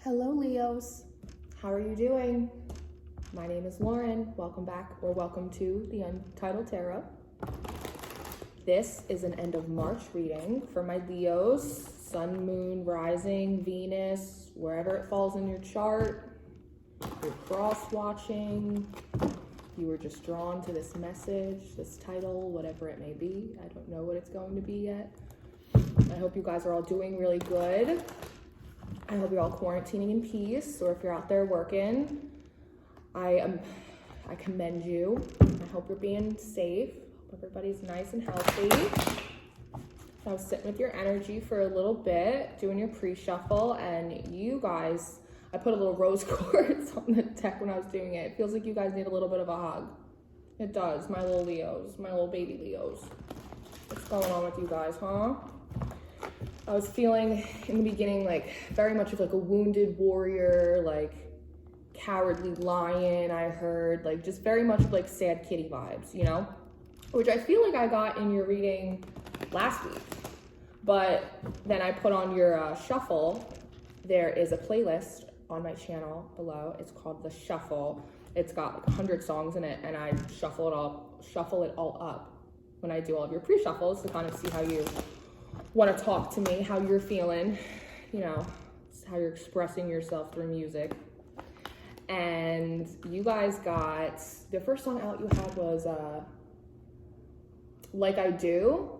Hello Leos, how are you doing? My name is Lauren. Welcome back or welcome to the Untitled Tarot. This is an end of March reading for my Leos, Sun, Moon, Rising, Venus, wherever it falls in your chart. You're cross-watching. You were just drawn to this message, this title, whatever it may be. I don't know what it's going to be yet. I hope you guys are all doing really good. I hope you're all quarantining in peace, or if you're out there working, I commend you. I hope you're being safe. Hope everybody's nice and healthy. So I was sitting with your energy for a little bit, doing your pre-shuffle, and you guys, I put a little rose quartz on the deck when I was doing it. It feels like you guys need a little bit of a hug. It does, my little Leos, my little baby Leos. What's going on with you guys, huh? I was feeling in the beginning like very much of like a wounded warrior, like cowardly lion, I heard, like just very much like sad kitty vibes, you know? Which I feel like I got in your reading last week. But then I put on your shuffle. There is a playlist on my channel below. It's called The Shuffle. It's got like 100 songs in it, and I shuffle it all up when I do all of your pre-shuffles to kind of see how you want to talk to me, how you're feeling, you know, how you're expressing yourself through music. And you guys got, the first song out you had was Like I Do.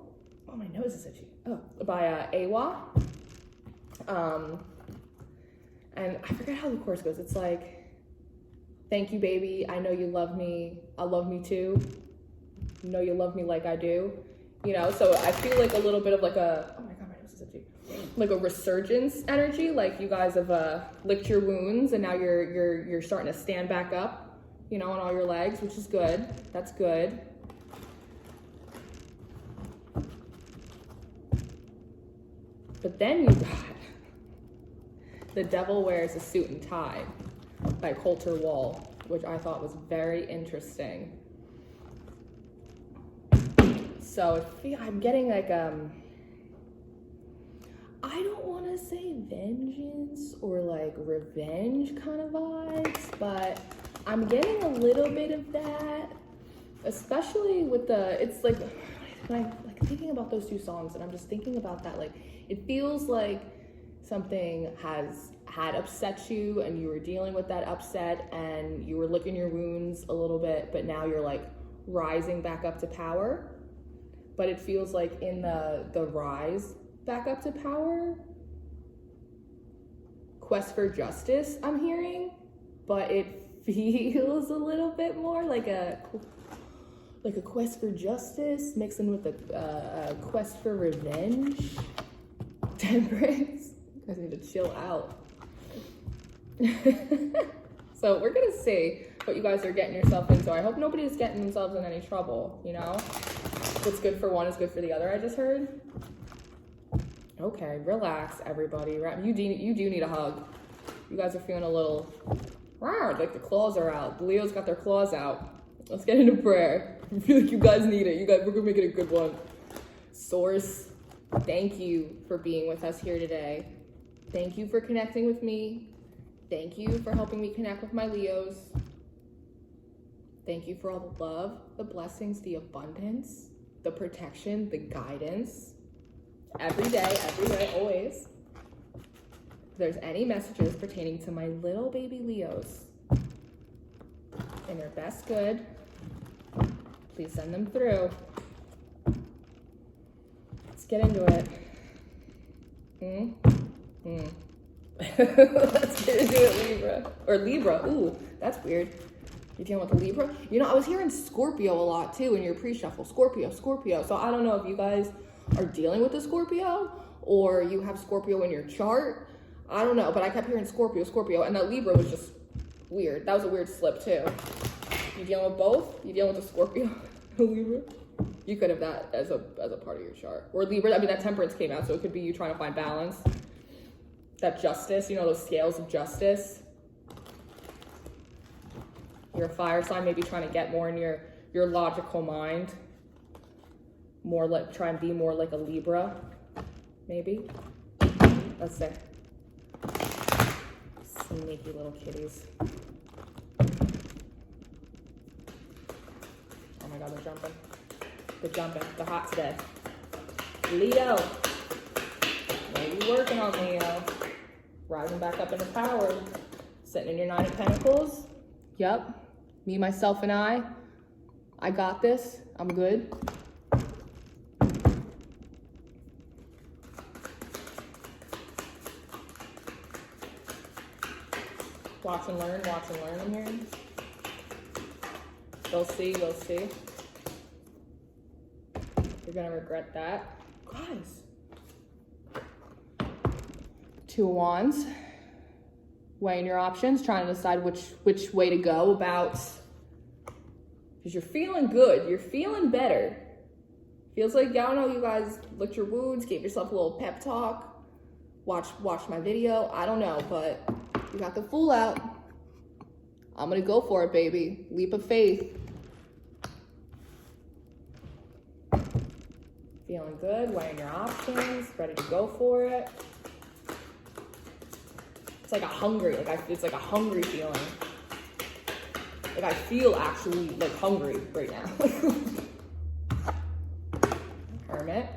Oh, my nose is itchy. Oh, by Awa. And I forget how the chorus goes. It's like, thank you, baby. I know you love me. I love me too. You know you love me like I do. You know, so I feel like a little bit of like a, oh my God, my nose is itchy. Like a resurgence energy. Like you guys have licked your wounds and now you're starting to stand back up, you know, on all your legs, which is good. That's good. But then you got The Devil Wears a Suit and Tie by Coulter Wall, which I thought was very interesting. So I'm getting like, I don't want to say vengeance or like revenge kind of vibes, but I'm getting a little bit of that, especially with it's like, when I'm like thinking about those two songs and I'm just thinking about that, like, it feels like something had upset you and you were dealing with that upset and you were licking your wounds a little bit, but now you're like rising back up to power. But it feels like in the rise back up to power, quest for justice, I'm hearing, but it feels a little bit more like a quest for justice mixed in with a quest for revenge. Temperance. You guys need to chill out. So we're gonna see what you guys are getting yourself into. I hope nobody's getting themselves in any trouble, you know? What's good for one is good for the other, I just heard. Okay, relax, everybody. You do need a hug. You guys are feeling a little, like the claws are out. The Leos got their claws out. Let's get into prayer. I feel like you guys need it. We're gonna make it a good one. Source, thank you for being with us here today. Thank you for connecting with me. Thank you for helping me connect with my Leos. Thank you for all the love, the blessings, the abundance, the protection, the guidance, every day, always. If there's any messages pertaining to my little baby Leos in their best good, please send them through. Let's get into it. Let's get into it, Libra. Or Libra, ooh, that's weird. You're dealing with the Libra? You know, I was hearing Scorpio a lot too in your pre-shuffle. Scorpio. So I don't know if you guys are dealing with the Scorpio or you have Scorpio in your chart. I don't know, but I kept hearing Scorpio, and that Libra was just weird. That was a weird slip too. You dealing with both? You dealing with the Scorpio and Libra? You could have that as a part of your chart. Or Libra, I mean, that Temperance came out, so it could be you trying to find balance. That justice, you know, those scales of justice. You're a fire sign, maybe trying to get more in your logical mind. More like, try and be more like a Libra, maybe. Let's see. Sneaky little kitties. Oh my God, they're jumping. They're jumping. They're hot today. Leo. What are you working on, Leo? Rising back up into power. Sitting in your 9 of Pentacles. Yep. Me, myself, and I got this. I'm good. Watch and learn in here. They'll see. You're gonna regret that. Guys. 2 of Wands. Weighing your options, trying to decide which way to go about, because you're feeling good, you're feeling better. Feels like, I don't know, you guys licked your wounds, gave yourself a little pep talk, watch my video, I don't know, but you got the Fool out. I'm gonna go for it, baby. Leap of faith. Feeling good, weighing your options, ready to go for it. It's like a hungry, it's like a hungry feeling. Like I feel actually like hungry right now. Hermit.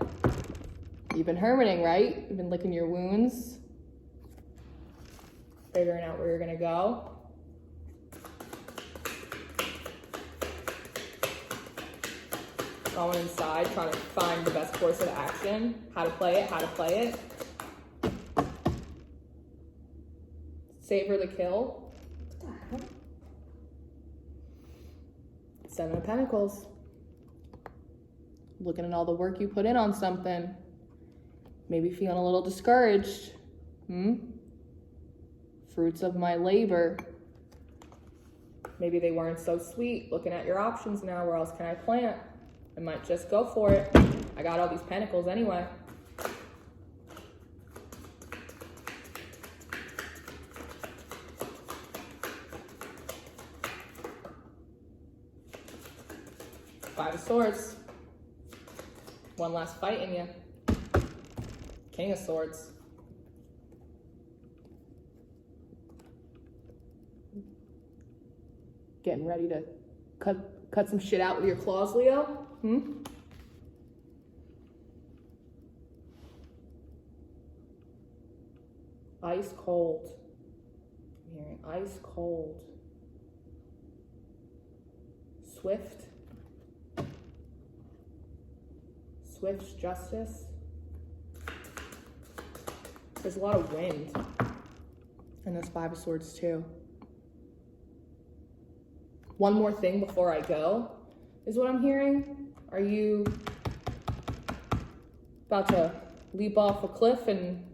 You've been hermiting, right? You've been licking your wounds. Figuring out where you're gonna go. Going inside, trying to find the best course of action. How to play it. Savor the kill. What the hell? 7 of Pentacles. Looking at all the work you put in on something. Maybe feeling a little discouraged. Fruits of my labor. Maybe they weren't so sweet. Looking at your options now. Where else can I plant? I might just go for it. I got all these pentacles anyway. Five of Swords. One last fight in you. King of Swords. Getting ready to cut some shit out with your claws, Leo? Ice cold. I'm hearing ice cold. Swift. Swift's justice. There's a lot of wind. And there's 5 of Swords too. One more thing before I go is what I'm hearing. Are you about to leap off a cliff and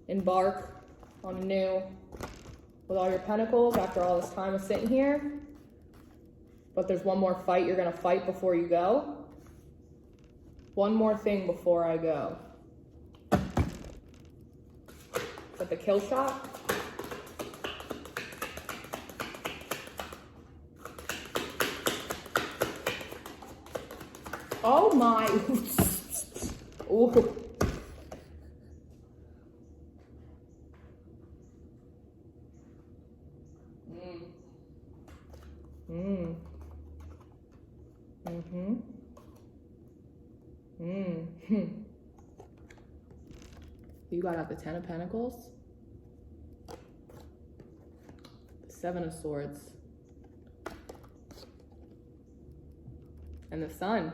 embark on a new, with all your pentacles after all this time of sitting here? But there's one more fight you're gonna fight before you go. One more thing before I go. Is that the kill shot? Oh my. Ooh. You got out the 10 of Pentacles, the 7 of Swords, and the Sun.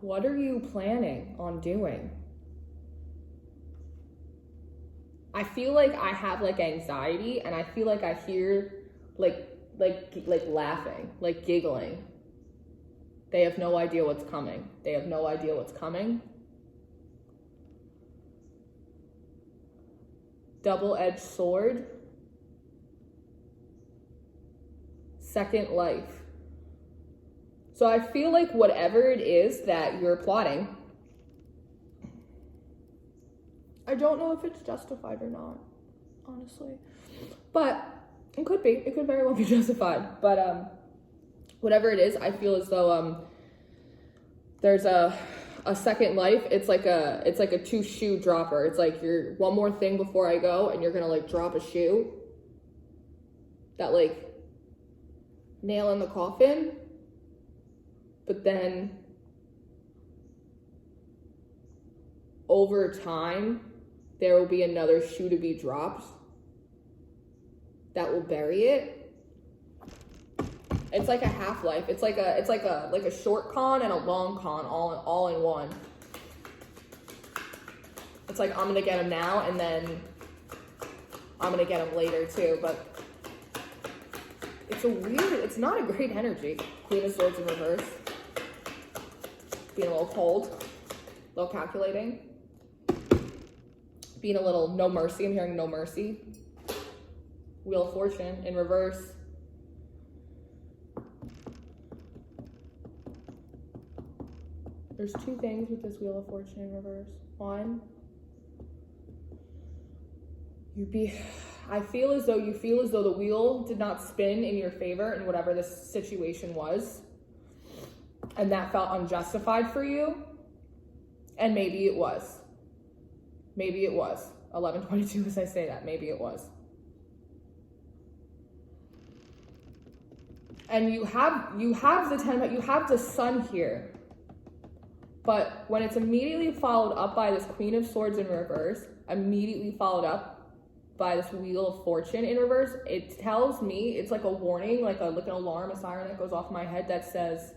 What are you planning on doing? I feel like I have like anxiety, and I feel like I hear like laughing, like giggling. They have no idea what's coming. They have no idea what's coming. Double-edged sword. Second life. So I feel like whatever it is that you're plotting, I don't know if it's justified or not, honestly. But it could be. It could very well be justified. But whatever it is, I feel as though there's a second life. It's like a 2 shoe dropper. It's like you're one more thing before I go, and you're gonna like drop a shoe. That like nail in the coffin. But then over time, there will be another shoe to be dropped that will bury it. It's like a half-life. It's like a short con and a long con all in one. It's like I'm gonna get him now, and then I'm gonna get him later too. But it's not a great energy. Queen of Swords in reverse. Being a little cold, a little calculating. Being a little no mercy. I'm hearing no mercy. Wheel of Fortune in reverse. There's 2 things with this Wheel of Fortune in reverse. One, I feel as though the wheel did not spin in your favor in whatever this situation was. And that felt unjustified for you. And maybe it was. Maybe it was. 11:22 as I say that. Maybe it was. And you have the Sun here. But when it's immediately followed up by this Queen of Swords in reverse, immediately followed up by this Wheel of Fortune in reverse, it tells me, it's like a warning, like an alarm, a siren that goes off my head that says,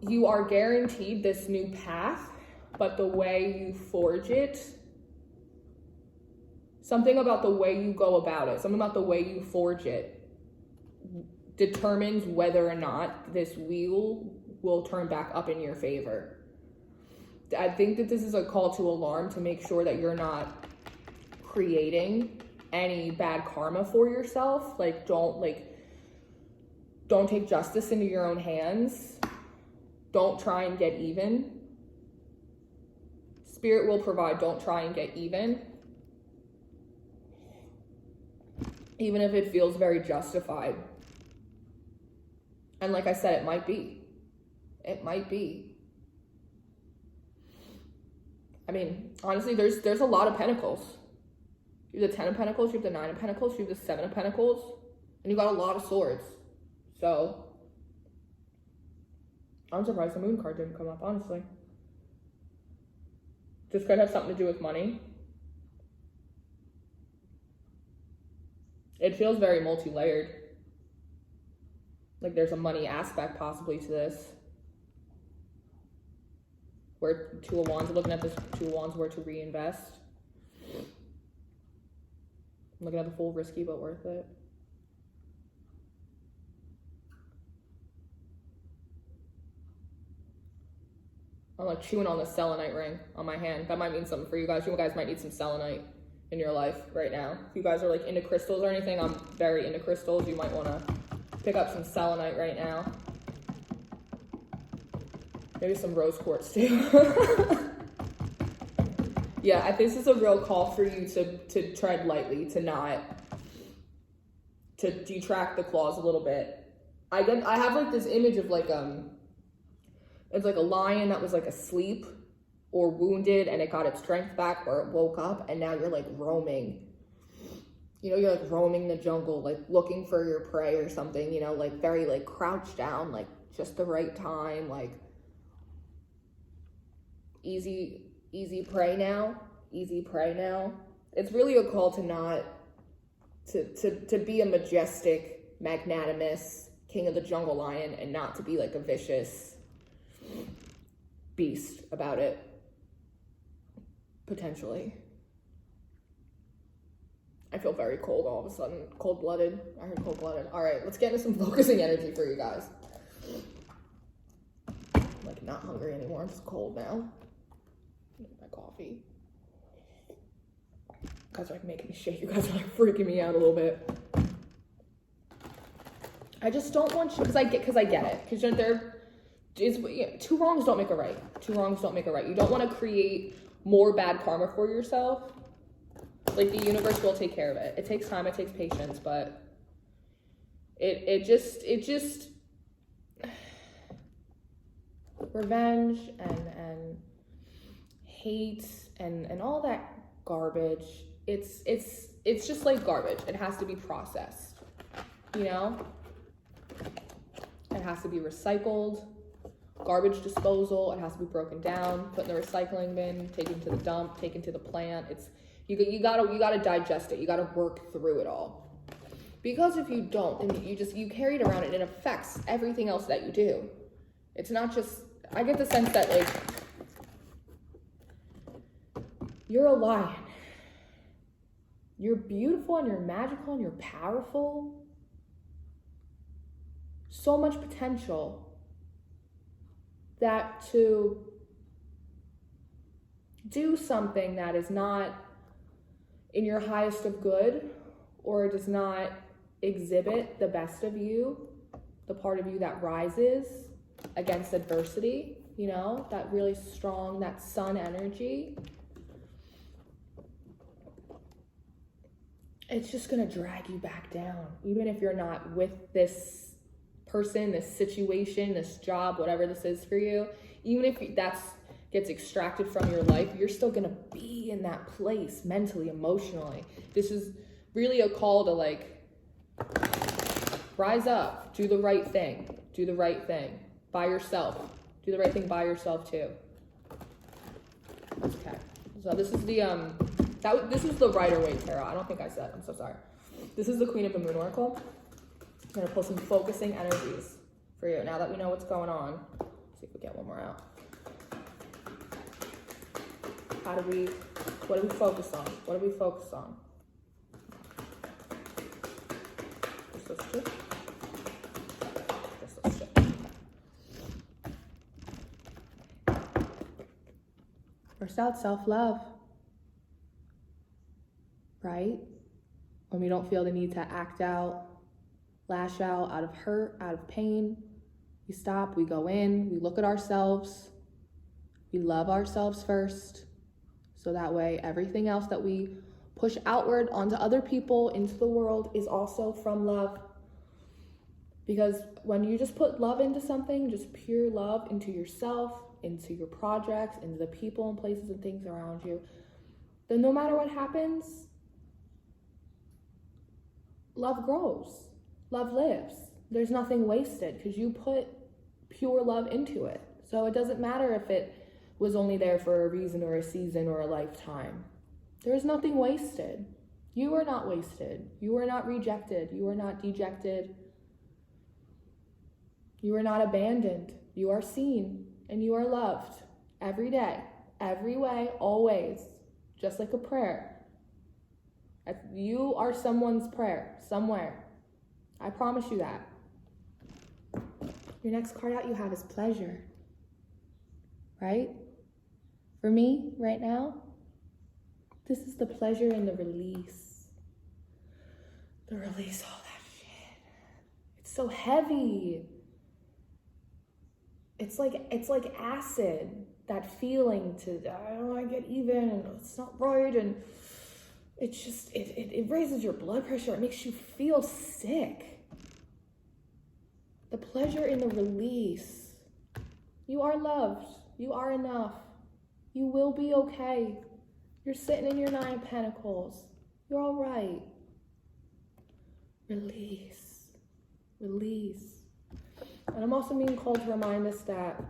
you are guaranteed this new path, but the way you forge it, something about the way you go about it, something about the way you forge it determines whether or not this wheel will turn back up in your favor. I think that this is a call to alarm to make sure that you're not creating any bad karma for yourself. Like, don't take justice into your own hands. Don't try and get even. Spirit will provide. Don't try and get even. Even if it feels very justified. And like I said, it might be. It might be. I mean, honestly, there's a lot of pentacles. You have the 10 of Pentacles, you have the 9 of Pentacles, you have the 7 of Pentacles, and you got a lot of swords. So, I'm surprised the Moon card didn't come up, honestly. This could have something to do with money. It feels very multi-layered. Like there's a money aspect possibly to this. Where 2 of Wands, looking at this 2 of Wands, where to reinvest. I'm looking at the Fool, risky but worth it. I'm like chewing on the selenite ring on my hand. That might mean something for you guys. You guys might need some selenite in your life right now. If you guys are like into crystals or anything, I'm very into crystals. You might want to pick up some selenite right now. Maybe some rose quartz too. Yeah, I think this is a real call for you to tread lightly, to detract the claws a little bit. I have like this image of like it's like a lion that was like asleep or wounded and it got its strength back or it woke up and now you're like roaming. You know, you're like roaming the jungle, like looking for your prey or something, you know, like very like crouched down, like just the right time, like easy prey now. It's really a call to not, to be a majestic, magnanimous king of the jungle lion and not to be like a vicious beast about it, potentially. I feel very cold all of a sudden. Cold-blooded. I heard cold-blooded. All right, let's get into some focusing energy for you guys. I'm like not hungry anymore. I'm just cold now. My coffee. You guys are like making me shake. You guys are like freaking me out a little bit. I just don't want you, because I get it. Because there is, 2 wrongs don't make a right. 2 wrongs don't make a right. You don't want to create more bad karma for yourself. Like the universe will take care of it. It takes time, it takes patience, but It just revenge and hate and all that garbage. It's just like garbage. It has to be processed, you know? It has to be recycled. Garbage disposal, it has to be broken down, put in the recycling bin, taken to the dump, taken to the plant. It's you gotta digest it. You gotta work through it all. Because if you don't, then you carry it around and it affects everything else that you do. It's not just, I get the sense that like you're a lion. You're beautiful and you're magical and you're powerful. So much potential that to do something that is not in your highest of good or does not exhibit the best of you, the part of you that rises against adversity, you know, that really strong, that sun energy, it's just going to drag you back down. Even if you're not with this person, this situation, this job, whatever this is for you, even if that gets extracted from your life, you're still going to be in that place mentally, emotionally. This is really a call to like rise up, do the right thing by yourself. Do the right thing by yourself too. Okay. So this is the this was the Rider-Waite Tarot. I don't think I said. I'm so sorry. This is the Queen of the Moon Oracle. I'm gonna pull some focusing energies for you now that we know what's going on. Let's see if we get one more out. What do we focus on? What do we focus on? Just those two. Just those two. First out, self-love. Right? When we don't feel the need to act out, lash out of hurt, out of pain, we stop, we go in, we look at ourselves, we love ourselves first, so that way everything else that we push outward onto other people, into the world, is also from love. Because when you just put love into something, just pure love into yourself, into your projects, into the people and places and things around you, then no matter what happens, love grows. Love lives. There's nothing wasted because you put pure love into it. So it doesn't matter if it was only there for a reason or a season or a lifetime. There's nothing wasted. You are not wasted. You are not rejected. You are not dejected. You are not abandoned. You are seen and you are loved every day, every way, always, just like a prayer. You are someone's prayer somewhere. I promise you that. Your next card out you have is pleasure. Right? For me, right now, this is the pleasure and the release. The release, all that shit. It's so heavy. It's like acid. That feeling to, I don't want to get even, and it's not right, and it's just, it raises your blood pressure. It makes you feel sick. The pleasure in the release. You are loved. You are enough. You will be okay. You're sitting in your 9 of Pentacles. You're all right. Release. Release. And I'm also being called to remind us that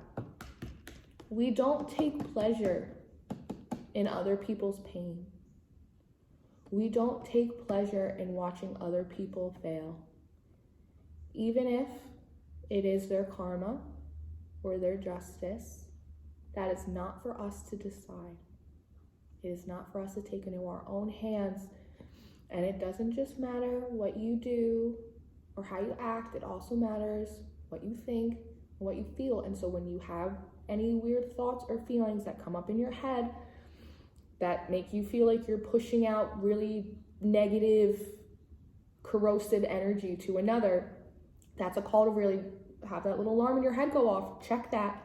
we don't take pleasure in other people's pain. We don't take pleasure in watching other people fail. Even if it is their karma or their justice, that is not for us to decide. It is not for us to take into our own hands. And it doesn't just matter what you do or how you act. It also matters what you think and what you feel. And so when you have any weird thoughts or feelings that come up in your head that make you feel like you're pushing out really negative, corrosive energy to another, that's a call to really have that little alarm in your head go off. Check that,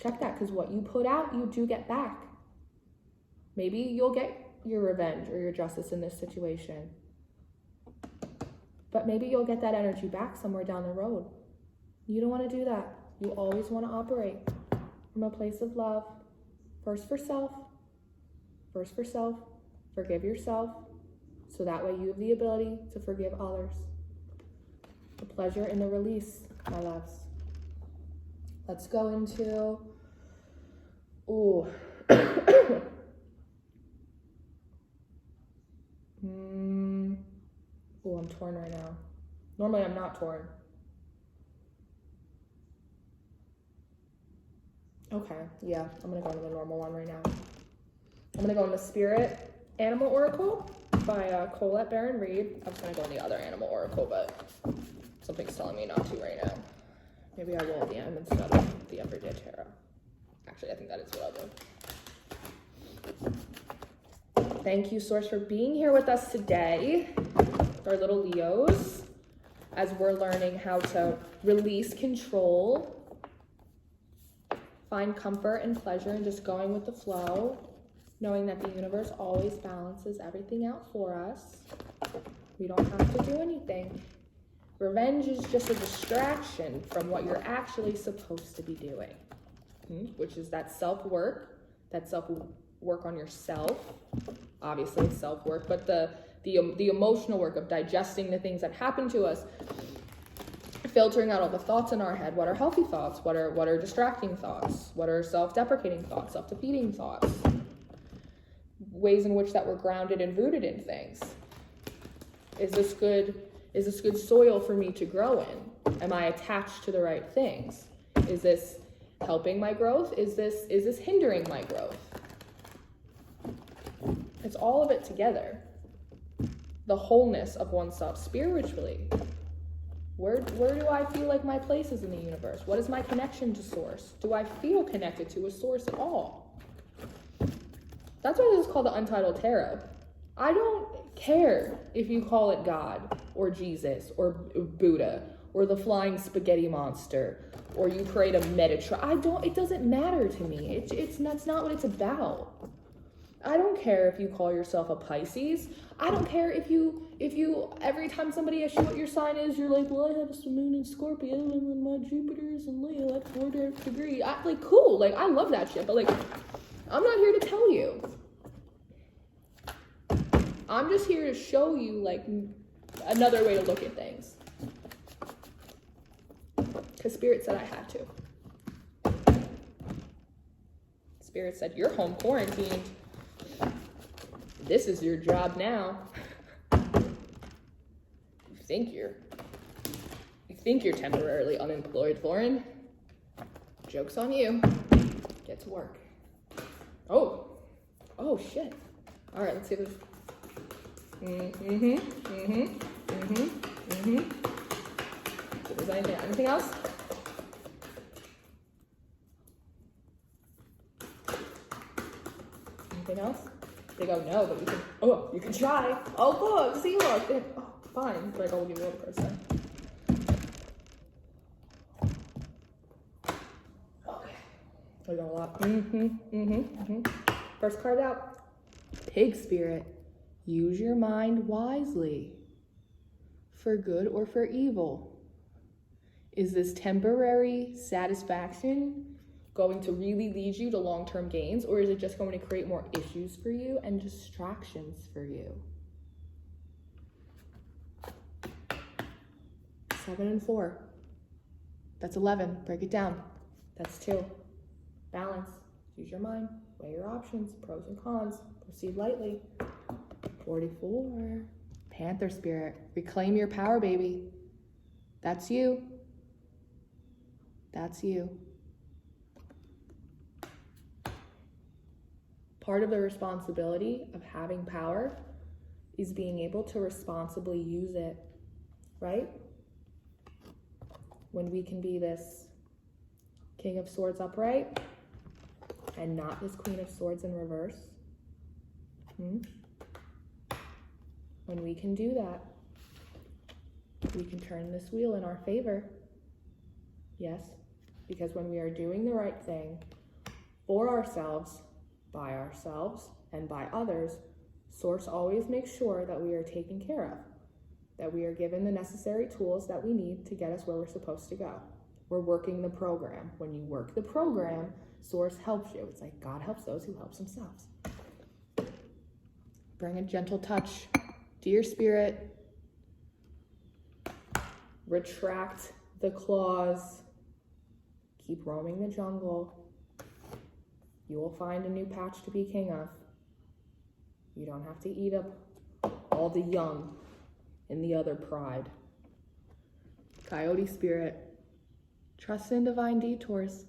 because what you put out, you do get back. Maybe you'll get your revenge or your justice in this situation. But maybe you'll get that energy back somewhere down the road. You don't want to do that. You always want to operate from a place of love. First for self. Forgive yourself, so that way you have the ability to forgive others. The pleasure and the release, my loves. Let's go into, I'm torn right now. Normally I'm not torn. Okay, yeah, I'm gonna go into the normal one right now. I'm gonna go in the Spirit Animal Oracle by Colette Baron Reed. I was gonna go in the other Animal Oracle, but something's telling me not to right now. Maybe I will at the end instead of the Everyday Tarot. Actually, I think that is what I'll do. Thank you, Source, for being here with us today, our little Leos, as we're learning how to release control, find comfort and pleasure in just going with the flow, knowing that the universe always balances everything out for us. We don't have to do anything. Revenge is just a distraction from what you're actually supposed to be doing, which is that self-work on yourself. Obviously, it's self-work, but the emotional work of digesting the things that happen to us, filtering out all the thoughts in our head. What are healthy thoughts? What are distracting thoughts? What are self-deprecating thoughts, self-defeating thoughts? Ways in which that we're grounded and rooted in things. Is this good soil for me to grow in? Am I attached to the right things? Is this helping my growth? Is this hindering my growth? It's all of it together. The wholeness of oneself spiritually. Where do I feel like my place is in the universe? What is my connection to Source? Do I feel connected to a Source at all? That's why this is called the Untitled Tarot. I don't care if you call it God or Jesus or Buddha or the flying spaghetti monster or you create a Metatron. It doesn't matter to me. That's not what it's about. I don't care if you call yourself a Pisces. I don't care if you every time somebody asks you what your sign is, you're like, well, I have a moon in Scorpio and then my Jupiter is in Leo at 4th degree. Cool. I love that shit, but I'm not here to tell you. I'm just here to show you another way to look at things. Because Spirit said I had to. Spirit said, you're home quarantined. This is your job now. You think you're temporarily unemployed, Lauren. Joke's on you. Get to work. Oh shit. All right, let's see this. Is there anything else? Anything else? They go, no, but you can try. Oh, look, see, look. Oh, fine. I'll give you a person. Okay. We got a lot. First card out. Pig Spirit. Use your mind wisely. For good or for evil. Is this temporary satisfaction going to really lead you to long-term gains, or is it just going to create more issues for you and distractions for you? 7 and 4. That's 11. Break it down. That's 2. Balance. Use your mind. Weigh your options. Pros and cons. Proceed lightly. 44. Panther Spirit. Reclaim your power, baby. That's you. That's you. Part of the responsibility of having power is being able to responsibly use it, right? When we can be this King of Swords upright and not this Queen of Swords in reverse. When we can do that, we can turn this wheel in our favor. Yes, because when we are doing the right thing for ourselves, by ourselves, and by others, Source always makes sure that we are taken care of. that we are given the necessary tools that we need to get us where we're supposed to go. We're working the program. When you work the program, Source helps you. It's like God helps those who help themselves. Bring a gentle touch to your spirit. Retract the claws. Keep roaming the jungle. You will find a new patch to be king of. You don't have to eat up all the young and the other pride. Coyote spirit, trust in divine detours.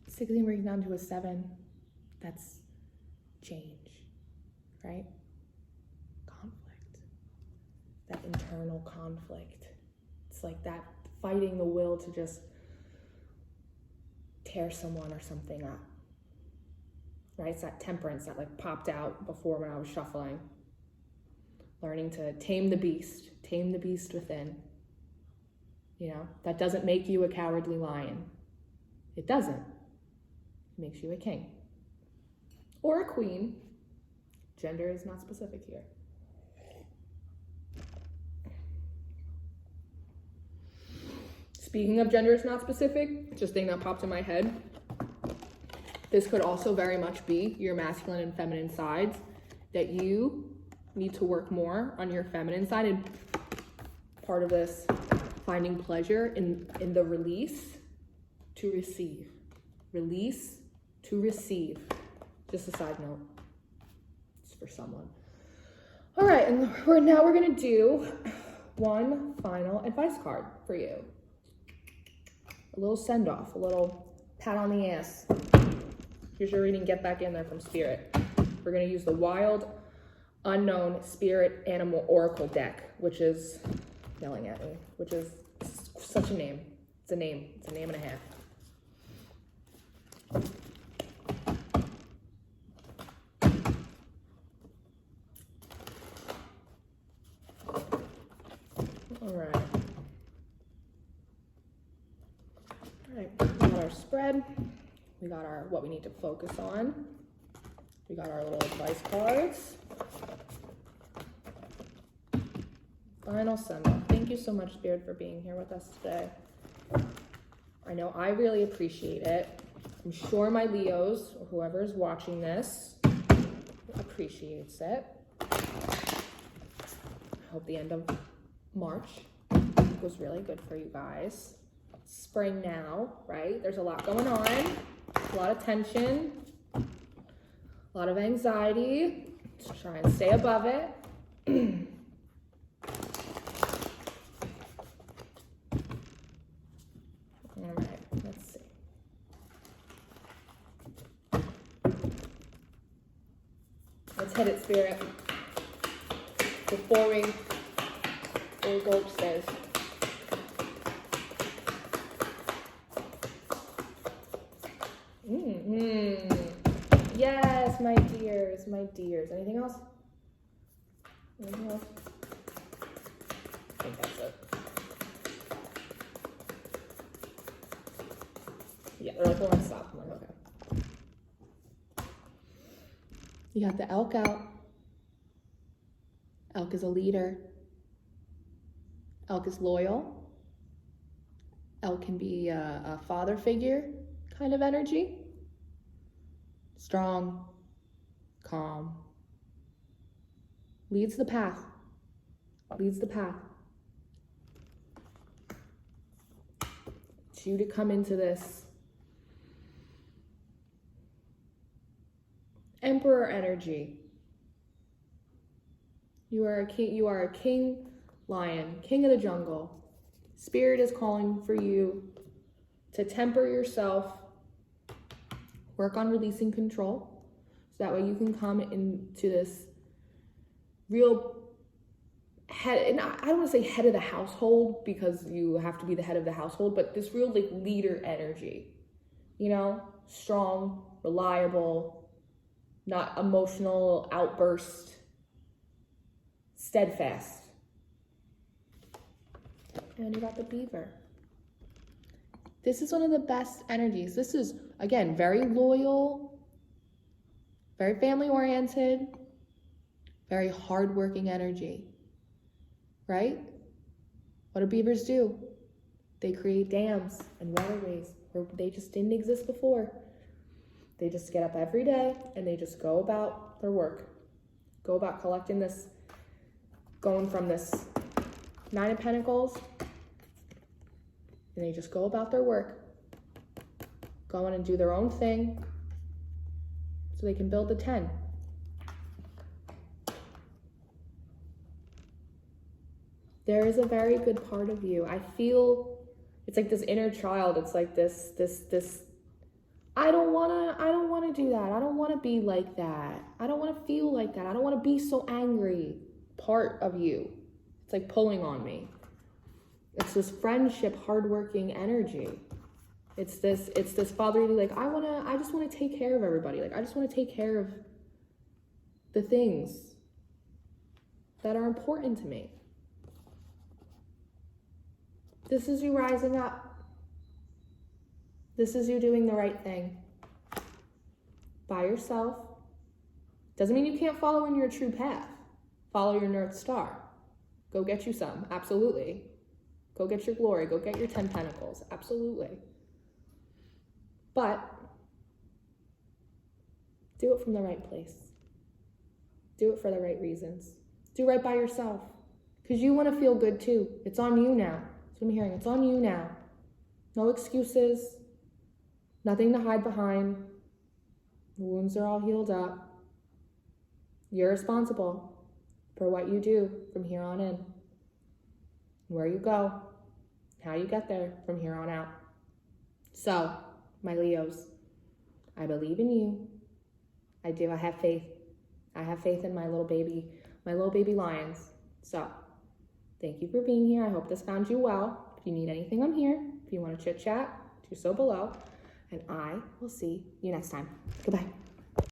Sixteen breaking down to a 7. That's change, right? Conflict. That internal conflict. It's like that fighting the will to just tear someone or something up. Right? It's that temperance that like popped out before when I was shuffling. Learning to tame the beast within. You know, that doesn't make you a cowardly lion. It doesn't. It makes you a king. Or a queen. Gender is not specific here. Speaking of gender is not specific, just thing that popped in my head. This could also very much be your masculine and feminine sides, that you need to work more on your feminine side, and part of this, finding pleasure in the release to receive. Release to receive. Just a side note. It's for someone. All right, and now we're gonna do one final advice card for you. A little send-off, a little pat on the ass. Here's your reading, get back in there from Spirit. We're gonna use the Wild Unknown Spirit Animal Oracle deck, which is yelling at me, which is such a name. It's a name and a half. All right, we got our spread. We got our what we need to focus on. We got our little advice cards. Final send-off. Thank you so much, Spirit, for being here with us today. I know I really appreciate it. I'm sure my Leos, or whoever is watching this, appreciates it. I hope the end of March was really good for you guys. Spring now, right? There's a lot going on, a lot of tension, a lot of anxiety. Just try and stay above it. All right, let's see. Let's hit it, Spirit. Before we go upstairs. Yes, my dears, my dears. Anything else? Anything else? I think that's it. Yeah, they're like, well, let's stop. I'm like, okay. You got the elk out. Elk is a leader. Elk is loyal. Elk can be a father figure kind of energy. Strong, calm. Leads the path. Leads the path. It's you to come into this Emperor energy. You are a king. You are a king lion, king of the jungle. Spirit is calling for you to temper yourself, work on releasing control, so that way you can come into this real head, and I don't want to say head of the household because you have to be the head of the household, but this real like leader energy, you know, strong, reliable, not emotional outburst, steadfast. And you got the beaver. This is one of the best energies. This is, again, very loyal, Very family-oriented, very hard-working energy, right? What do beavers do? They create dams and waterways where they just didn't exist before. They just get up every day and they just go about their work. Go about collecting this, going from this Nine of Pentacles, and they just go about their work, go in and do their own thing so they can build the 10. There is a very good part of you. I feel it's like this inner child. It's like this, I don't wanna do that. I don't wanna be like that. I don't wanna feel like that. I don't wanna be so angry. Part of you. It's like pulling on me. It's this friendship, hardworking energy. It's this fatherly, like, I just wanna take care of everybody. Like, I just wanna take care of the things that are important to me. This is you rising up. This is you doing the right thing. By yourself. Doesn't mean you can't follow in your true path. Follow your North Star. Go get you some. Absolutely. Go get your glory. Go get your 10 Pentacles. Absolutely. But do it from the right place. Do it for the right reasons. Do right by yourself. Because you want to feel good too. It's on you now. That's what I'm hearing. It's on you now. No excuses. Nothing to hide behind. The wounds are all healed up. You're responsible for what you do from here on in. Where you go. How you get there from here on out. So, my Leos, I believe in you. I do. I have faith. I have faith in my little baby lions. So, thank you for being here. I hope this found you well. If you need anything, I'm here. If you want to chit chat, do so below. And I will see you next time. Goodbye.